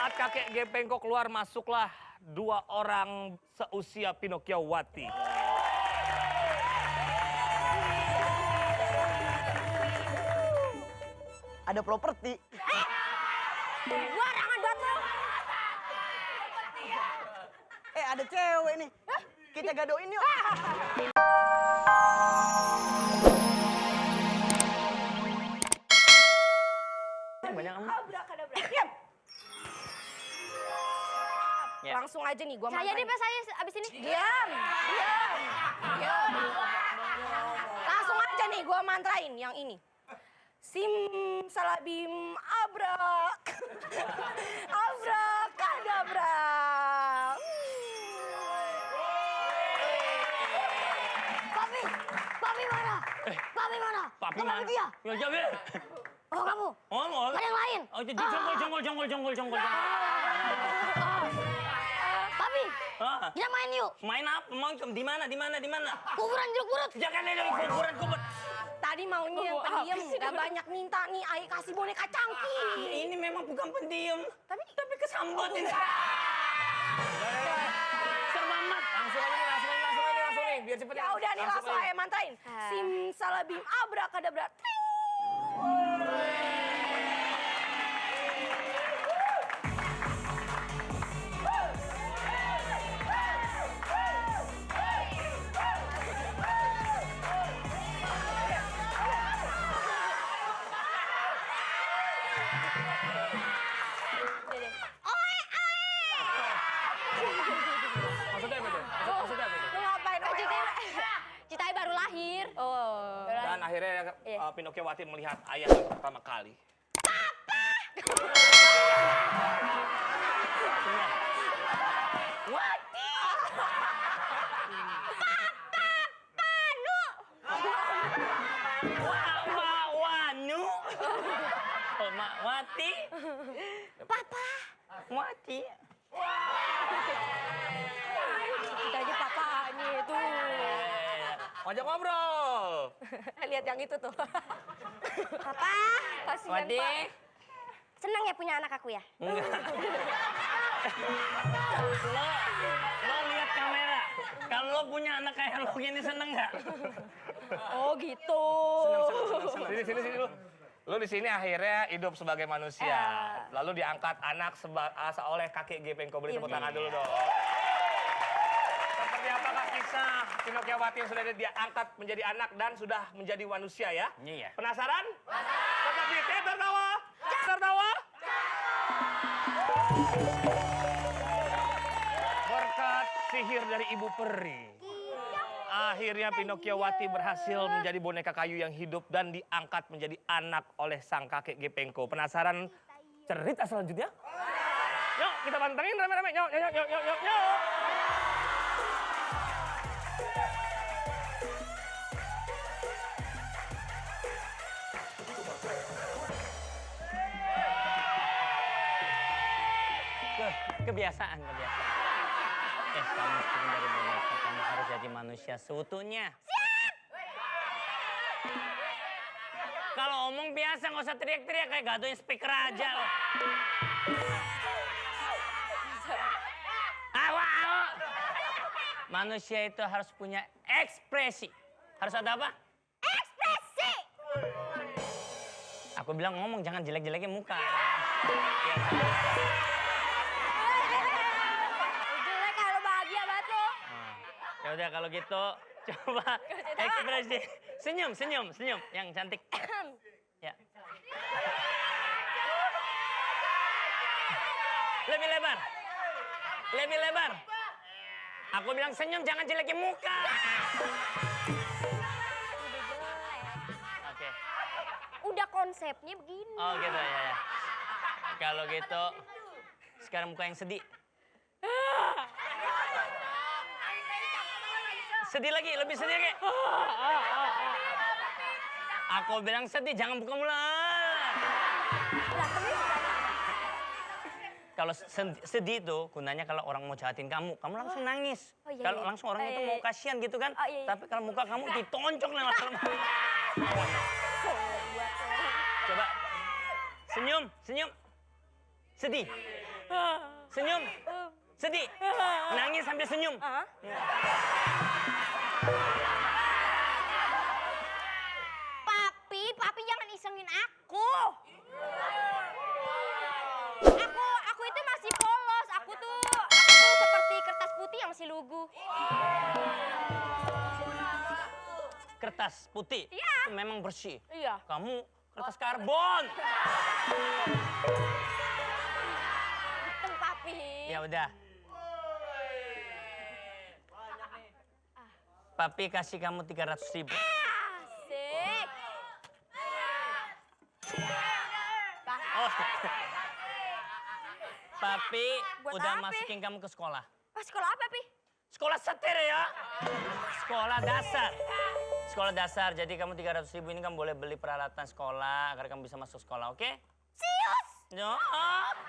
Saat kakek Gepengko keluar, masuklah dua orang seusia Pinokiowati. Ada properti. Warangan batu. Ada cewek nih. Kita gadoin yuk. Banyak amat. Abrakadabra. Diam. Ya. Langsung aja nih gua Saya deh Pak, saya abis ini. Diam. Langsung aja nih gua mantrain yang ini. Sim salabim abrak. Abrakadabra. Papi mana? Papi mana? Papi Kemana mana? dia? Ya jawab. Oh kamu? Oh, mau. Ada yang lain? Oh, jadi jongkol. Papi, Ah, kita main yuk. main apa? Mau di mana? Kuburan jeruk purut. Jangan dari kuburan. Tadi maunya yang pendiam, gak banyak minta nih, ayo kasih boneka cangkir. Ini memang bukan pendiam, tapi kesambut ini. Sermamat. Langsung nih, biar cepet. Ya udah nih langsung aja mantrain. Sim salabim abrakadabra. Maksudnya apa tuh? Maksudnya apa tuh? Lu ngapain? Citai baru lahir. Oh. Dan akhirnya Iya. Pinokiowati melihat ayah untuk pertama kali. Wati! Wanu! Oh, Mak Wati? Papa. Wati? Kita aja papanya itu. Ngajak ngobrol. Lihat yang itu tuh. Papa. Kasihan, Wati? Pak. Senang ya punya anak aku ya? Enggak. Lo lihat kamera. Kalau lo punya anak kayak lo gini seneng nggak? Oh gitu. Seneng. Sini lo. Lo di sini akhirnya hidup sebagai manusia. Lalu diangkat anak oleh kakek Gepengko. Beri tepuk tangan dulu dong. Seperti apakah kisah Pinokiowati yang sudah diangkat menjadi anak dan sudah menjadi manusia ya? Iya. Penasaran? Tetap di tertawa. Tertawa. Berkat sihir dari Ibu Peri. Akhirnya Pinokiowati berhasil menjadi boneka kayu yang hidup dan diangkat menjadi anak oleh sang kakek Gepengko. Penasaran cerita selanjutnya? Yuk, kita pantengin rame-rame. Yuk. Kebiasaan. Kamu turun dari boneka, kamu harus jadi manusia seutuhnya. Siap! Kalau omong biasa, nggak usah teriak-teriak kayak gadoin speaker aja loh. Awa. Manusia itu harus punya ekspresi. Harus ada apa? Ekspresi. Aku bilang ngomong, jangan jelek-jelekin muka. Jelek kalau bahagia batu. Ya udah kalau gitu coba ekspresi. Senyum yang cantik. Ya. Lebih lebar. Aku bilang senyum, jangan jelekin muka. Oke. Udah konsepnya begini. Oh gitu ya. Kalau gitu sekarang muka yang sedih. Sedih lagi, lebih sedih lagi. Aku bilang sedih, jangan buka mulut. Kalau sedih itu gunanya kalau orang mau jahatin kamu langsung nangis. Oh, iya, Kalau iya. langsung orang itu mau kasihan gitu kan. Oh, iya, iya. Tapi kalau muka kamu ditoncok lewat Coba senyum. Sedih. Senyum. Sedih. Nangis sambil senyum. Papi jangan isengin aku. Aku itu masih polos. Aku tuh seperti kertas putih yang masih lugu. Kertas putih. Iya. Itu memang bersih. Iya. Kamu kertas karbon. Hitam papi. Ya udah. Papi kasih kamu 300.000. Asik. Oh. Papi Buat udah apa? masukin kamu ke sekolah. Sekolah apa, Pi? Sekolah setir ya. Sekolah dasar. Sekolah dasar. Jadi kamu 300.000 ini kamu boleh beli peralatan sekolah agar kamu bisa masuk sekolah, oke? Sius. No.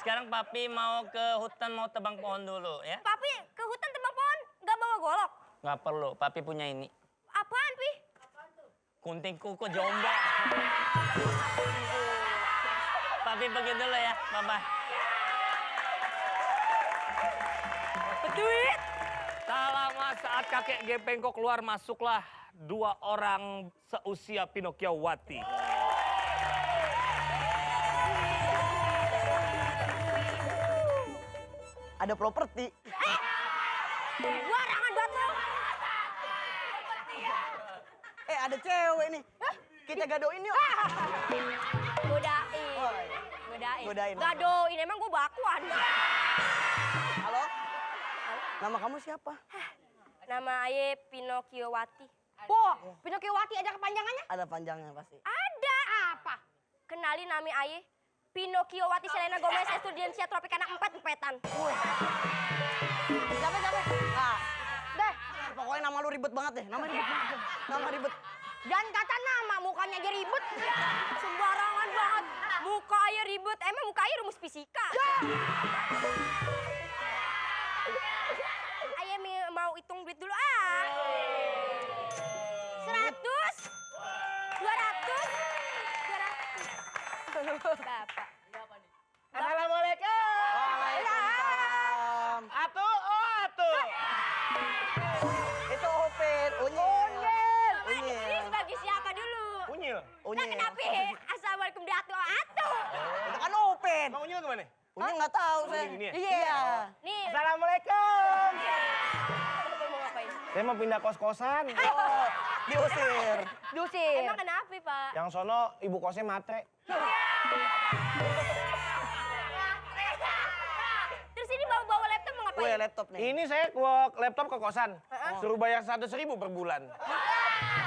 Sekarang papi mau ke hutan mau tebang pohon dulu ya. Papi ke hutan tebang pohon nggak bawa golok. Nggak perlu, papi punya ini. Apaan, Pi? Kunting kuku jomba. Papi pergi dulu ya, bye-bye. Duit. Tak lama saat kakek Gepengko keluar masuklah 2 orang seusia Pinokiowati. Ada properti. Warangan batu. Ada cewek nih. Kita gadoin yuk. Godain. Oh, Godain. Gadoin, emang gue bakuan. halo? Nama kamu siapa? Nama Aye Pinokiowati. Pinokiowati ada kepanjangannya? Ada panjangnya pasti. Ada apa? Kenalin nama Aye Pinokiowati Selena Gomez Estudiansia Tropicana 4-4-an. Siapa? Ah, deh. Pokoknya nama lu ribet banget deh. Nama ribet banget. Nama ribet. Jangan kata nama, mukanya aja ribet. Sembarangan banget. Muka Aye ribet. Emang muka Aye rumus fisika. Aye mau hitung duit dulu 100, 200, 200. Bapak. Assalamualaikum. Waalaikumsalam. Atuh. Itu Opin. Unyil. Ini bagi siapa dulu? Unyil. Nah kenapa? Assalamualaikum Datu Atu. Itu kan Opin. Mau unyil kemana? Unyil nggak tahu saya. gini ya? Iya. Nih, Assalamualaikum. mau ngapain? Saya mau pindah kos-kosan. Oh, diusir. Emang kenapa, Pak? Yang sono ibu kosnya matre. Terus ini bawa laptop mau ngapain? Gue laptop nih. Ini saya bawa laptop ke kosan. Suruh bayar 100.000 per bulan.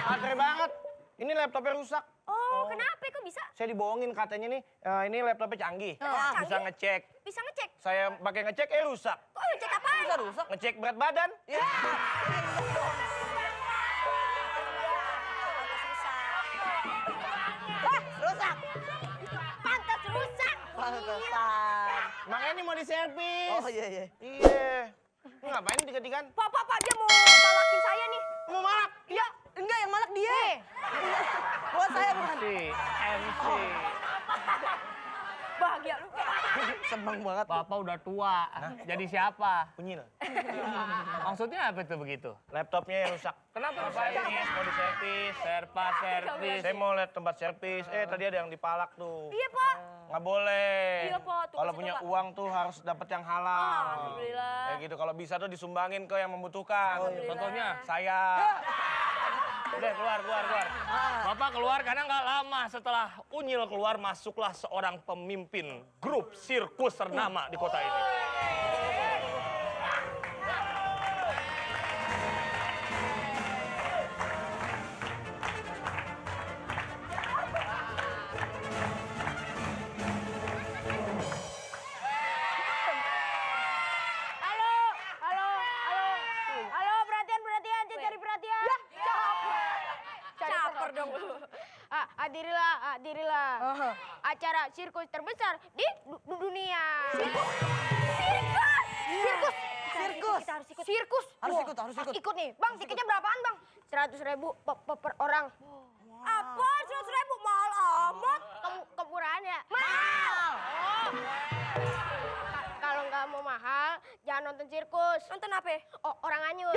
Matre banget. Ini laptopnya rusak. Oh, kenapa kok bisa? Saya dibohongin katanya nih, ini laptopnya canggih. Canggih? Bisa ngecek. Bisa ngecek. Saya pakai ngecek, rusak. Kok ngecek apaan? Bisa rusak. Ngecek berat badan. Ya. Rusak. Pantas rusak. Pantesan. Makanya ini mau diservis. Oh iya. Iya. Lu ngapain tiga-tigaan? Pak, dia mau malakin saya nih. Mau malak? Iya, enggak yang malak dia. Buat saya bukan. MC. Bahagia lu. Seneng banget. Bapak udah tua. Jadi siapa? Unyil. Maksudnya apa tuh begitu? Laptopnya yang rusak. Kenapa rusak? Servis, mau diservis. Servis. Saya mau lihat tempat servis. Tadi ada yang dipalak tuh. Iya, Pak. Nggak boleh. Iya, Pak. Tuh, Kalau kasih punya tahu, Pak. uang tuh harus dapat yang halal. Alhamdulillah. Kayak gitu. Kalau bisa tuh disumbangin ke yang membutuhkan. Contohnya? Saya. Udah keluar. Bapak keluar karena nggak lama setelah Unyil keluar masuklah seorang pemimpin grup sirkus ternama di kota ini. Halo, perhatian, saya cari perhatian. Caper dong. Hadirilah. Acara sirkus terbesar di dunia. Sirkus. Kita harus ikut. Sirkus. Harus ikut. Ikut nih. Bang, tiketnya berapaan, Bang? 100.000 per orang. Apa? 100.000 mahal amat. Kemurahan ya? Mahal. Kalau nonton sirkus. Nonton apa? Oh, orang anyut.